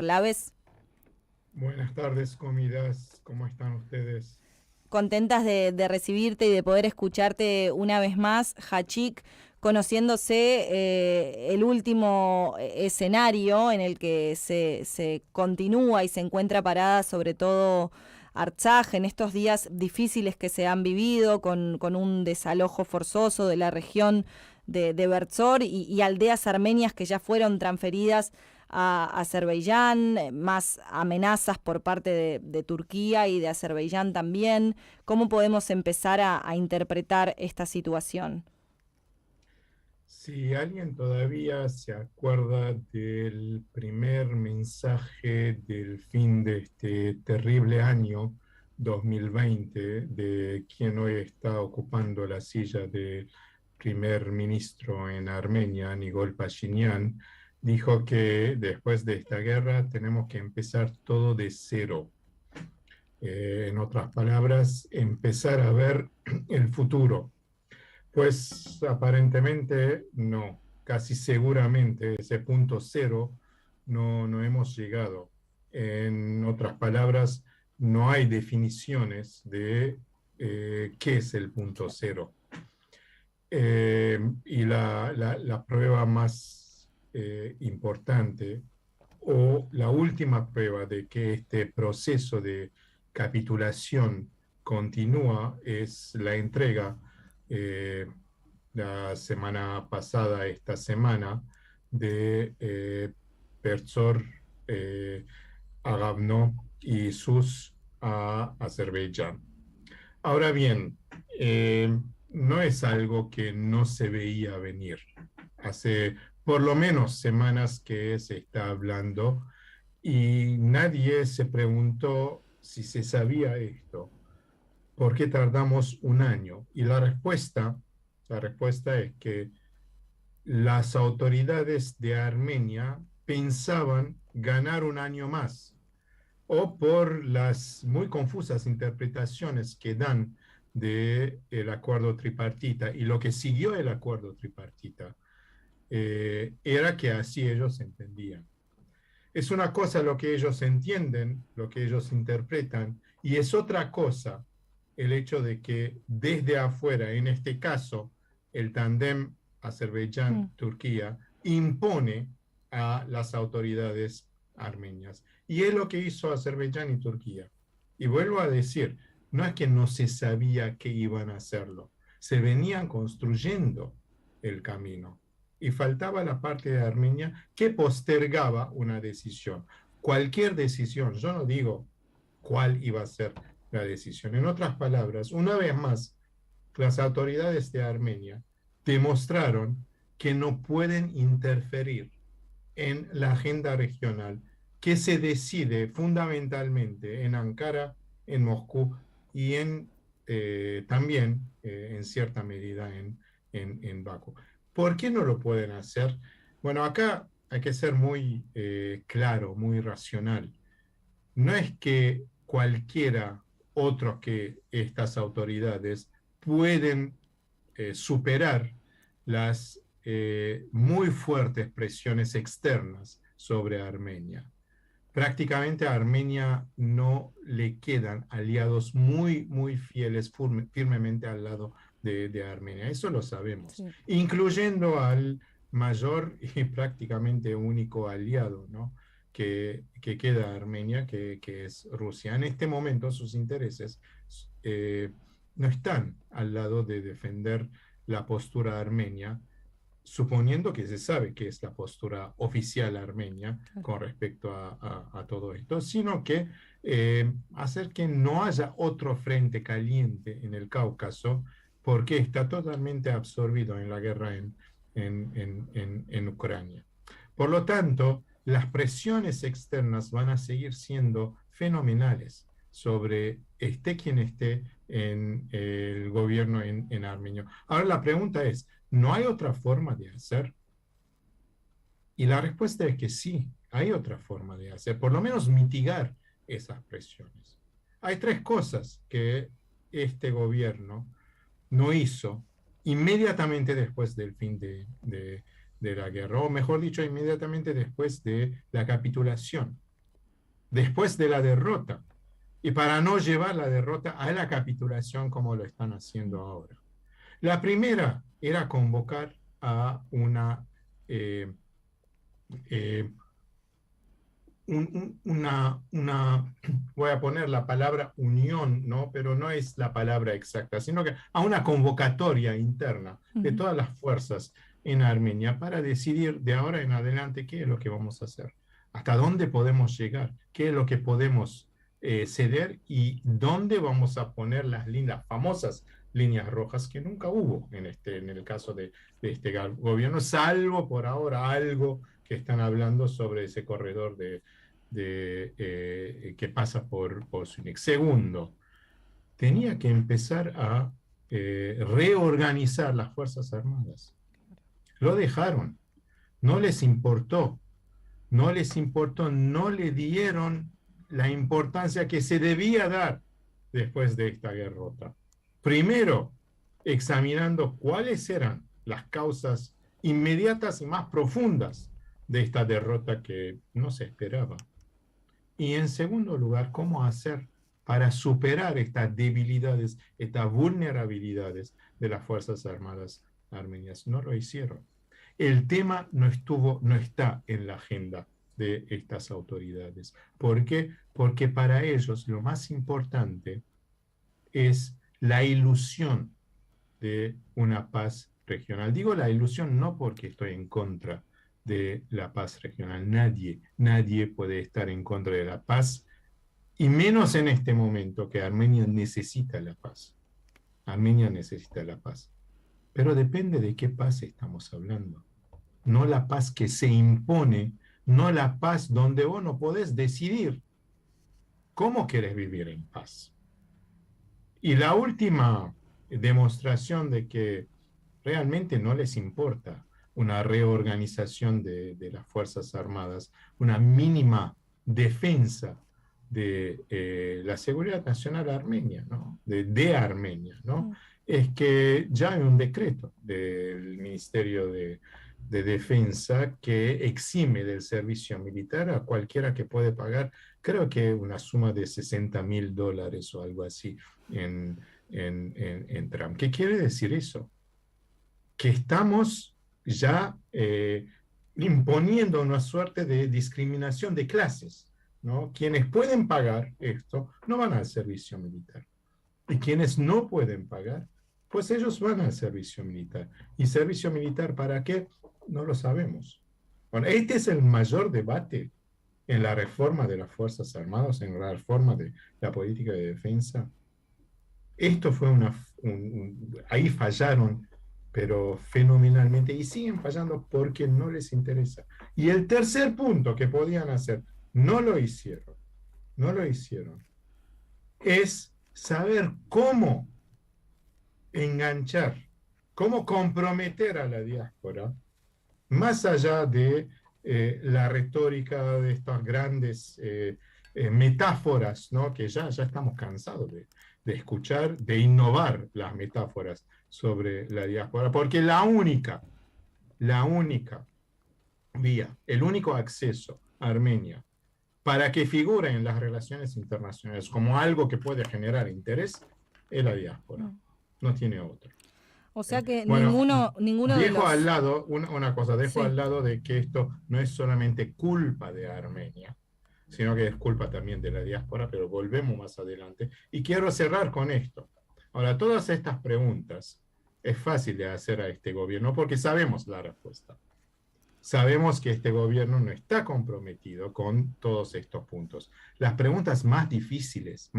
claves. Buenas tardes, comidas. ¿Cómo están ustedes? Contentas de recibirte y de poder escucharte una vez más, Hachik, conociéndose el último escenario en el que se continúa y se encuentra parada sobre todo Artsaj en estos días difíciles que se han vivido con un desalojo forzoso de la región de Bertsor y aldeas armenias que ya fueron transferidas a Azerbaiyán, más amenazas por parte de Turquía y de Azerbaiyán también. ¿Cómo podemos empezar a interpretar esta situación? Si alguien todavía se acuerda del primer mensaje del fin de este terrible año 2020, de quien hoy está ocupando la silla de primer ministro en Armenia, Nikol Pashinyan, dijo que después de esta guerra tenemos que empezar todo de cero. En otras palabras, empezar a ver el futuro. Pues aparentemente no, casi seguramente ese punto cero no hemos llegado. En otras palabras, no hay definiciones de qué es el punto cero. Y la prueba más importante o la última prueba de que este proceso de capitulación continúa es la entrega eh, la semana pasada, esta semana, de Persor, Agavno y Sus a Azerbaiyán. Ahora bien, no es algo que no se veía venir. Hace por lo menos semanas que se está hablando y nadie se preguntó si se sabía esto. ¿Por qué tardamos un año? Y la respuesta es que las autoridades de Armenia pensaban ganar un año más, o por las muy confusas interpretaciones que dan del acuerdo tripartita y lo que siguió el acuerdo tripartita, era que así ellos entendían. Es una cosa lo que ellos entienden, lo que ellos interpretan, y es otra cosa el hecho de que desde afuera, en este caso, el tándem Azerbaiyán-Turquía impone a las autoridades armenias. Y es lo que hizo Azerbaiyán y Turquía. Y vuelvo a decir, no es que no se sabía que iban a hacerlo, se venían construyendo el camino y faltaba la parte de Armenia que postergaba una decisión. Cualquier decisión, yo no digo cuál iba a ser la decisión. En otras palabras, una vez más, las autoridades de Armenia demostraron que no pueden interferir en la agenda regional que se decide fundamentalmente en Ankara, en Moscú y también en cierta medida en Bakú. ¿Por qué no lo pueden hacer? Bueno, acá hay que ser muy claro, muy racional. No es que cualquiera otro que estas autoridades pueden superar las muy fuertes presiones externas sobre Armenia. Prácticamente a Armenia no le quedan aliados muy fieles, firmemente al lado de Armenia. Eso lo sabemos, Sí. incluyendo al mayor y prácticamente único aliado, ¿no? que queda Armenia, que es Rusia. En este momento sus intereses eh, no están al lado de defender la postura armenia, suponiendo que se sabe que es la postura oficial armenia con respecto a todo esto, sino que hacer que no haya otro frente caliente en el Cáucaso, porque está totalmente absorbido en la guerra en Ucrania. Por lo tanto, las presiones externas van a seguir siendo fenomenales sobre esté quien esté en el gobierno en Armenio. Ahora la pregunta es, ¿no hay otra forma de hacer? Y la respuesta es que sí, hay otra forma de hacer, por lo menos mitigar esas presiones. Hay tres cosas que este gobierno no hizo inmediatamente después del fin de la guerra, o mejor dicho, inmediatamente después de la capitulación. después de la derrota, y para no llevar la derrota a la capitulación como lo están haciendo ahora. La primera era convocar a eh, eh, voy a poner la palabra unión, ¿no? Pero no es la palabra exacta, sino que a una convocatoria interna de todas las fuerzas en Armenia para decidir de ahora en adelante qué es lo que vamos a hacer, hasta dónde podemos llegar, qué es lo que podemos ceder y dónde vamos a poner las famosas líneas rojas que nunca hubo en el caso de este gobierno, salvo por ahora algo que están hablando sobre ese corredor que pasa por Sueños. Segundo, tenía que empezar a reorganizar las Fuerzas Armadas. Lo dejaron, no les importó, no les importó, no le dieron la importancia que se debía dar después de esta derrota. Primero, examinando cuáles eran las causas inmediatas y más profundas de esta derrota que no se esperaba. Y en segundo lugar, cómo hacer para superar estas debilidades, estas vulnerabilidades de las Fuerzas Armadas armenias. No lo hicieron. El tema no está en la agenda de estas autoridades. ¿Por qué? Porque para ellos lo más importante es la ilusión de una paz regional. Digo la ilusión no porque estoy en contra de la paz regional. Nadie puede estar en contra de la paz, y menos en este momento que Armenia necesita la paz. Armenia necesita la paz. Pero depende de qué paz estamos hablando. No la paz que se impone, no la paz donde vos no podés decidir cómo querés vivir en paz. Y la última demostración de que realmente no les importa una reorganización de las Fuerzas Armadas, una mínima defensa de la seguridad nacional armenia, ¿no? de Armenia, ¿no? Es que ya hay un decreto del Ministerio de Defensa que exime del servicio militar a cualquiera que puede pagar, creo que una suma de $60.000 o algo así en Trump. ¿Qué quiere decir eso? Que estamos ya imponiendo una suerte de discriminación de clases, ¿no? Quienes pueden pagar esto no van al servicio militar. Y quienes no pueden pagar, pues ellos van al servicio militar. ¿Y servicio militar para qué? No lo sabemos. Bueno, este es el mayor debate en la reforma de las Fuerzas Armadas, en la reforma de la política de defensa. Esto fue ahí fallaron, pero fenomenalmente, y siguen fallando porque no les interesa. Y el tercer punto que podían hacer, no lo hicieron, es saber cómo enganchar, cómo comprometer a la diáspora, más allá de la retórica de estas grandes metáforas, ¿no? Que ya estamos cansados de escuchar, de innovar las metáforas sobre la diáspora, porque la única vía, el único acceso a Armenia para que figure en las relaciones internacionales como algo que puede generar interés es la diáspora, no tiene otro. O sea que bueno, ninguno de los... Dejo al lado una cosa, Sí. al lado de que esto no es solamente culpa de Armenia, sino que es culpa también de la diáspora, pero volvemos más adelante. Y quiero cerrar con esto. Ahora, todas estas preguntas es fácil de hacer a este gobierno porque sabemos la respuesta. Sabemos que este gobierno no está comprometido con todos estos puntos. Las preguntas más difíciles,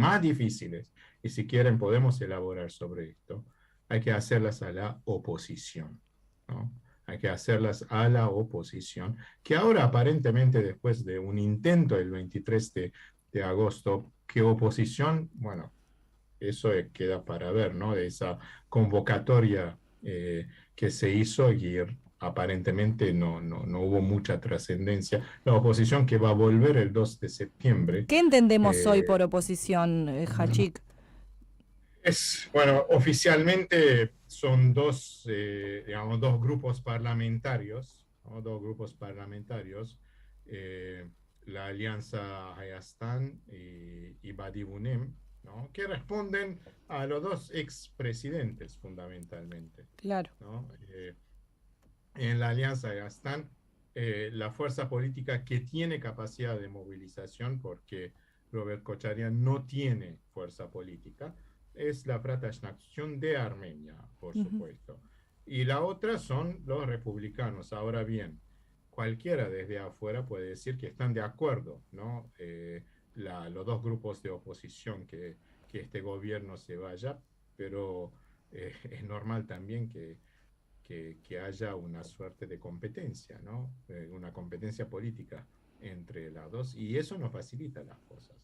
y si quieren podemos elaborar sobre esto, hay que hacerlas a la oposición, ¿no? Hay que hacerlas a la oposición, que ahora aparentemente después de un intento el 23 de agosto, que oposición, bueno, eso queda para ver, ¿no? De esa convocatoria que se hizo y aparentemente no hubo mucha trascendencia. La oposición que va a volver el 2 de septiembre. ¿Qué entendemos hoy por oposición, Hachik? Bueno, oficialmente son dos grupos parlamentarios, ¿no? Dos grupos parlamentarios. la alianza Hayastan y Badibunem, ¿no? Que responden a los dos expresidentes fundamentalmente, Claro. ¿no? En la alianza Hayastan, la fuerza política que tiene capacidad de movilización, porque Robert Kocharian no tiene fuerza política, es la Fraternidad de Armenia, por Ujú. supuesto. Y la otra son los republicanos. Ahora bien, cualquiera desde afuera puede decir que están de acuerdo, ¿no? Los dos grupos de oposición que este gobierno se vaya, pero es normal también que haya una suerte de competencia, ¿no? Una competencia política entre las dos, y eso no facilita las cosas.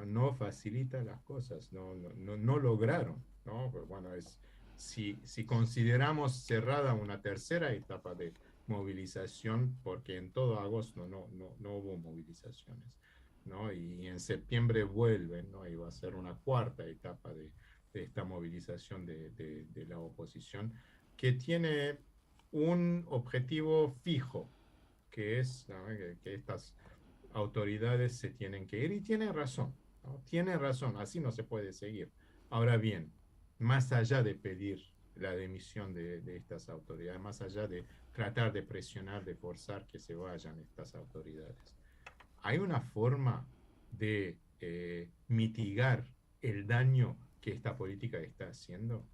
No facilita las cosas, no lograron, ¿no? Pero bueno, si consideramos cerrada una tercera etapa de movilización, porque en todo agosto no hubo movilizaciones, ¿no? Y en septiembre vuelven, ¿no? Y va a ser una cuarta etapa de esta movilización de la oposición, que tiene un objetivo fijo, que es, ¿no? Que estas autoridades se tienen que ir, y tiene razón, ¿no? Tiene razón, así no se puede seguir. Ahora bien, más allá de pedir la dimisión de estas autoridades, más allá de tratar de presionar, de forzar que se vayan estas autoridades, ¿hay una forma de mitigar el daño que esta política está haciendo?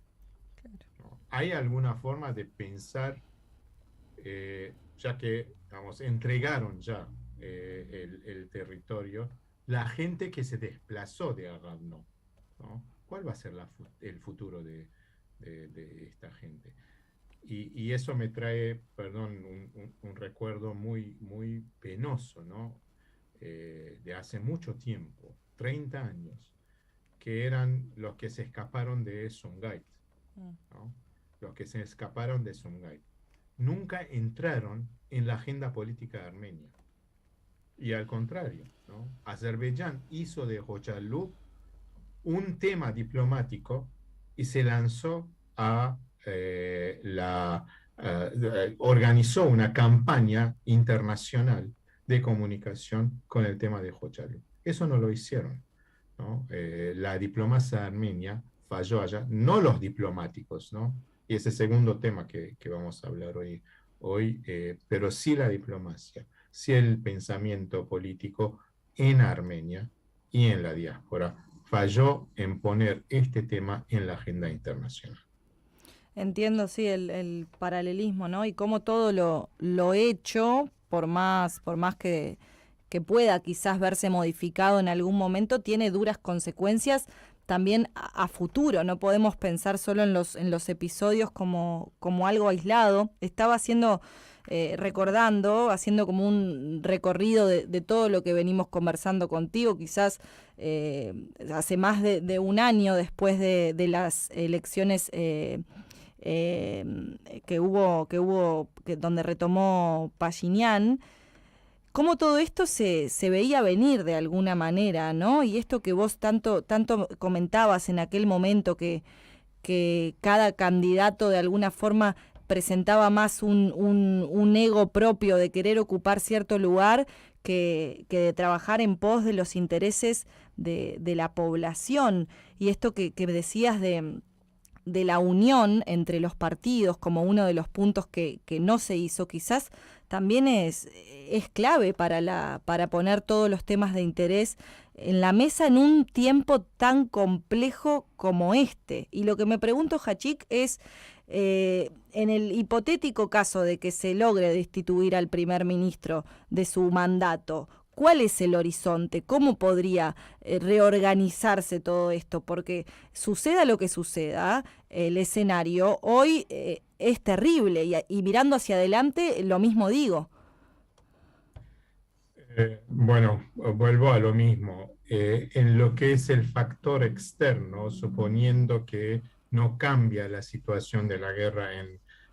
¿No? ¿Hay alguna forma de pensar, ya que, vamos, entregaron ya el territorio, la gente que se desplazó de Agavno, ¿no? ¿Cuál va a ser el futuro de esta gente? Y eso me trae, perdón, un recuerdo muy penoso, ¿no? De hace mucho tiempo, 30 años, que eran los que se escaparon de Sumgait, Mm. ¿no? Los que se escaparon de Sumgait nunca entraron en la agenda política de Armenia. Y al contrario, ¿no? Azerbaiyán hizo de Hoxhalub un tema diplomático y se lanzó a organizó una campaña internacional de comunicación con el tema de Hoxhalub. Eso no lo hicieron, ¿no? La diplomacia armenia falló allá, no los diplomáticos, ¿no? Y ese segundo tema que vamos a hablar hoy, pero sí la diplomacia, sí el pensamiento político en Armenia y en la diáspora falló en poner este tema en la agenda internacional. Entiendo, sí, el paralelismo, ¿no? Y cómo todo lo hecho, por más que pueda quizás verse modificado en algún momento, tiene duras consecuencias también a futuro. No podemos pensar solo en los episodios como algo aislado. Estaba haciendo, recordando, haciendo como un recorrido de todo lo que venimos conversando contigo, quizás hace más de un año después de las elecciones eh, donde retomó Pashinyan, cómo todo esto se veía venir de alguna manera, ¿no? Y esto que vos tanto comentabas en aquel momento, que cada candidato de alguna forma presentaba más un ego propio de querer ocupar cierto lugar que de trabajar en pos de los intereses de la población. Y esto que decías de la unión entre los partidos como uno de los puntos que no se hizo, quizás también es clave para poner todos los temas de interés en la mesa en un tiempo tan complejo como este. Y lo que me pregunto, Hachik, es en el hipotético caso de que se logre destituir al primer ministro de su mandato, ¿cuál es el horizonte? ¿Cómo podría reorganizarse todo esto? Porque suceda lo que suceda, el escenario hoy es terrible y mirando hacia adelante lo mismo digo. Bueno, vuelvo a lo mismo. En lo que es el factor externo, suponiendo que no cambia la situación de la guerra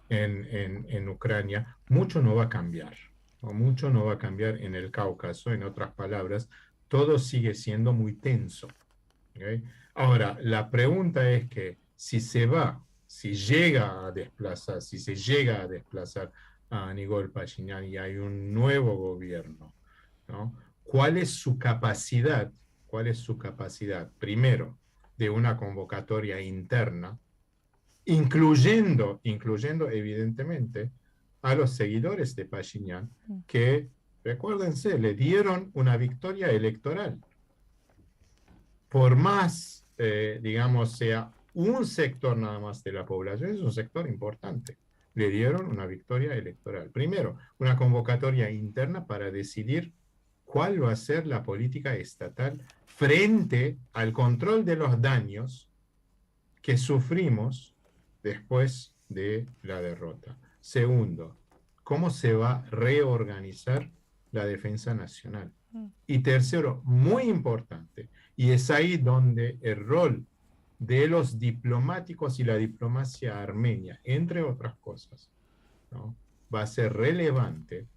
en Ucrania, mucho no va a cambiar, o mucho no va a cambiar en el Cáucaso. En otras palabras, todo sigue siendo muy tenso. ¿Ok? Ahora, la pregunta es que si llega a desplazar, si se llega a desplazar a Nikol Pashinyan y hay un nuevo gobierno, ¿no? ¿Cuál es su capacidad? ¿Cuál es su capacidad? Primero, de una convocatoria interna, incluyendo evidentemente a los seguidores de Pashinyan, que, recuérdense, le dieron una victoria electoral. Por más, digamos, sea un sector nada más de la población, es un sector importante. Le dieron una victoria electoral. Primero, una convocatoria interna para decidir cuál va a ser la política estatal frente al control de los daños que sufrimos después de la derrota. Segundo, cómo se va a reorganizar la defensa nacional. Y tercero, muy importante, y es ahí donde el rol de los diplomáticos y la diplomacia armenia, entre otras cosas, ¿no?, va a ser relevante,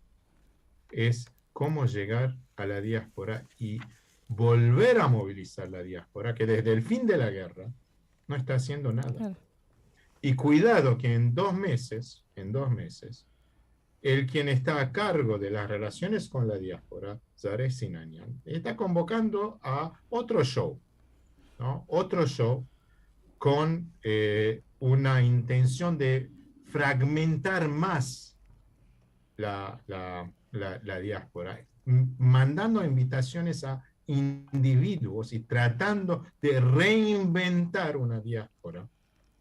es cómo llegar a la diáspora y volver a movilizar la diáspora, que desde el fin de la guerra no está haciendo nada. Claro. Y cuidado que en 2 meses, el quien está a cargo de las relaciones con la diáspora, Zareh Sinanian, está convocando a otro show, ¿no? Otro show con una intención de fragmentar más la diáspora, mandando invitaciones a individuos y tratando de reinventar una diáspora,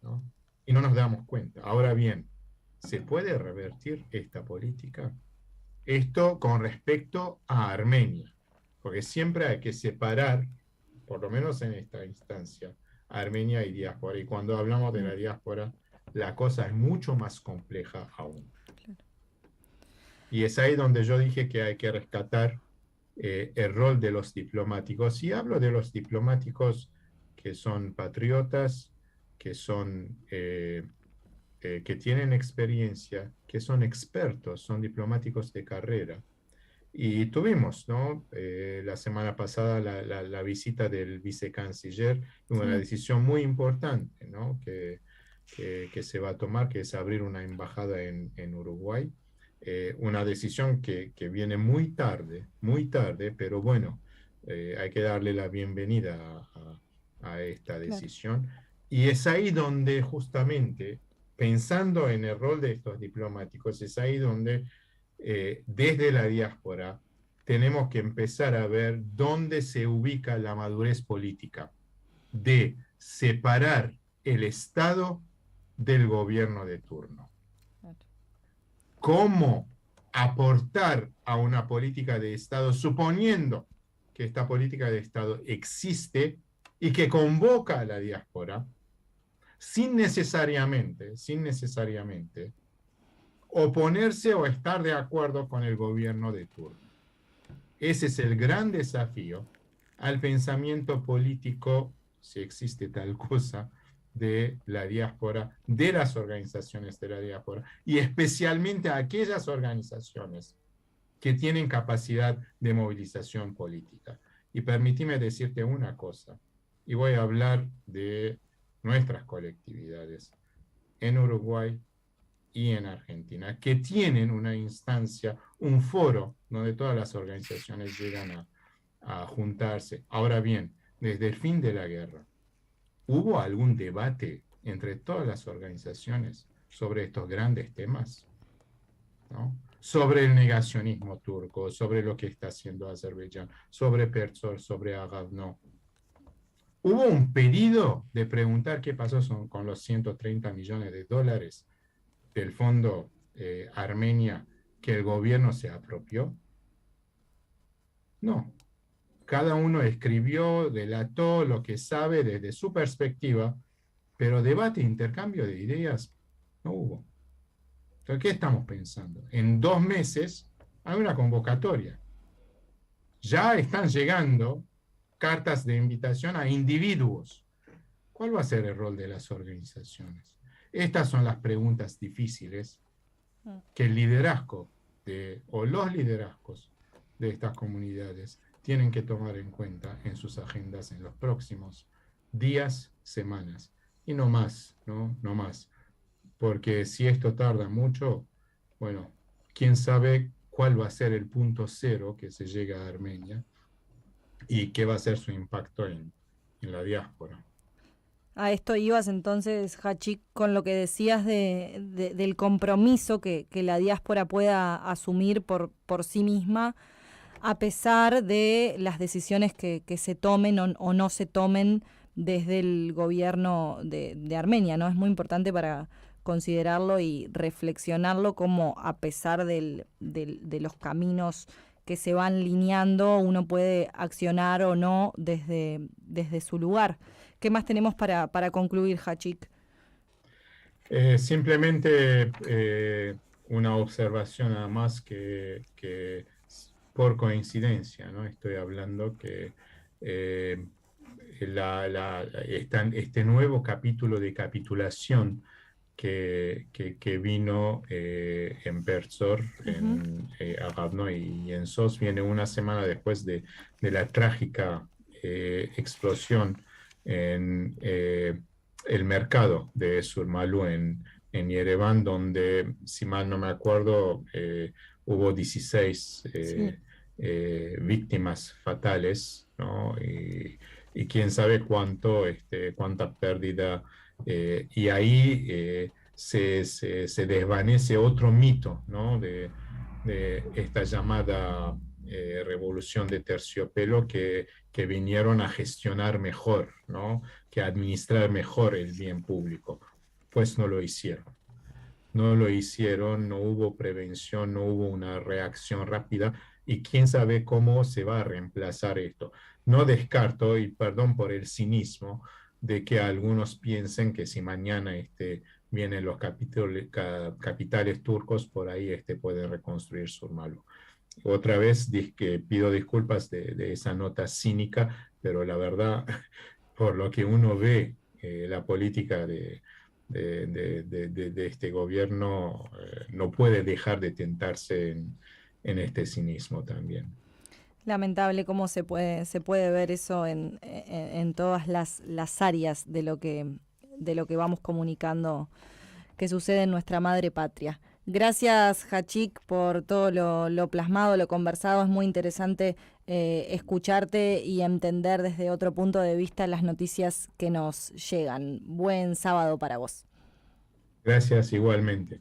¿no? Y no nos damos cuenta. Ahora bien, ¿se puede revertir esta política? Esto con respecto a Armenia, porque siempre hay que separar, por lo menos en esta instancia, Armenia y diáspora. Y cuando hablamos de la diáspora, la cosa es mucho más compleja aún. Y es ahí donde yo dije que hay que rescatar el rol de los diplomáticos. Y hablo de los diplomáticos que son patriotas, que son que tienen experiencia, que son expertos, son diplomáticos de carrera. Y tuvimos, ¿no?, la semana pasada la visita del vicecanciller, una decisión muy importante, ¿no?, que se va a tomar, que es abrir una embajada en Uruguay. Una decisión que viene muy tarde, pero bueno, hay que darle la bienvenida a esta decisión. Claro. Y es ahí donde justamente, pensando en el rol de estos diplomáticos, es ahí donde desde la diáspora tenemos que empezar a ver dónde se ubica la madurez política de separar el Estado del gobierno de turno. ¿Cómo aportar a una política de Estado, suponiendo que esta política de Estado existe y que convoca a la diáspora, sin necesariamente oponerse o estar de acuerdo con el gobierno de turno? Ese es el gran desafío al pensamiento político, si existe tal cosa, de la diáspora, de las organizaciones de la diáspora, y especialmente a aquellas organizaciones que tienen capacidad de movilización política. Y permíteme decirte una cosa, y voy a hablar de nuestras colectividades en Uruguay y en Argentina, que tienen una instancia, un foro, donde todas las organizaciones llegan a juntarse. Ahora bien, desde el fin de la guerra, ¿hubo algún debate entre todas las organizaciones sobre estos grandes temas, ¿no? Sobre el negacionismo turco, sobre lo que está haciendo Azerbaiyán, sobre Persor, sobre Agav? No. ¿Hubo un pedido de preguntar qué pasó con los 130 millones de dólares del fondo Armenia que el gobierno se apropió? No. Cada uno escribió, delató lo que sabe desde su perspectiva, pero debate, intercambio de ideas no hubo. Entonces, ¿qué estamos pensando? En 2 meses hay una convocatoria. Ya están llegando cartas de invitación a individuos. ¿Cuál va a ser el rol de las organizaciones? Estas son las preguntas difíciles que el liderazgo o los liderazgos de estas comunidades tienen que tomar en cuenta en sus agendas en los próximos días, semanas, y no más, ¿no? No más. Porque si esto tarda mucho, bueno, quién sabe cuál va a ser el punto cero que se llega a Armenia y qué va a ser su impacto en la diáspora. A esto ibas entonces, Hachik, con lo que decías del compromiso que la diáspora pueda asumir por sí misma, a pesar de las decisiones que se tomen o no se tomen desde el gobierno de Armenia, ¿no? Es muy importante para considerarlo y reflexionarlo como a pesar de los caminos que se van lineando, uno puede accionar o no desde su lugar. ¿Qué más tenemos para concluir, Hachik? Simplemente una observación nada más que por coincidencia, ¿no? Estoy hablando que eh, este nuevo capítulo de capitulación que vino en Persor, Ujú. en Agavno y en Sos, viene una semana después de la trágica explosión en el mercado de Surmalu en Yerevan, donde, si mal no me acuerdo, hubo 16 Sí. víctimas fatales, ¿no? Y quién sabe cuánta pérdida y ahí se desvanece otro mito, ¿no? De esta llamada revolución de terciopelo que vinieron a gestionar mejor, ¿no? Que a administrar mejor el bien público. Pues no lo hicieron. No lo hicieron, no hubo prevención, no hubo una reacción rápida y quién sabe cómo se va a reemplazar esto. No descarto, y perdón por el cinismo, de que algunos piensen que si mañana vienen los capitales turcos, por ahí puede reconstruir Surmalu. Otra vez que pido disculpas de esa nota cínica, pero la verdad, por lo que uno ve, la política de este gobierno no puede dejar de tentarse en este cinismo también. Lamentable cómo se puede ver eso en todas las áreas de lo que vamos comunicando que sucede en nuestra madre patria. Gracias, Hachik, por todo lo plasmado, lo conversado. Es muy interesante escucharte y entender desde otro punto de vista las noticias que nos llegan. Buen sábado para vos. Gracias igualmente.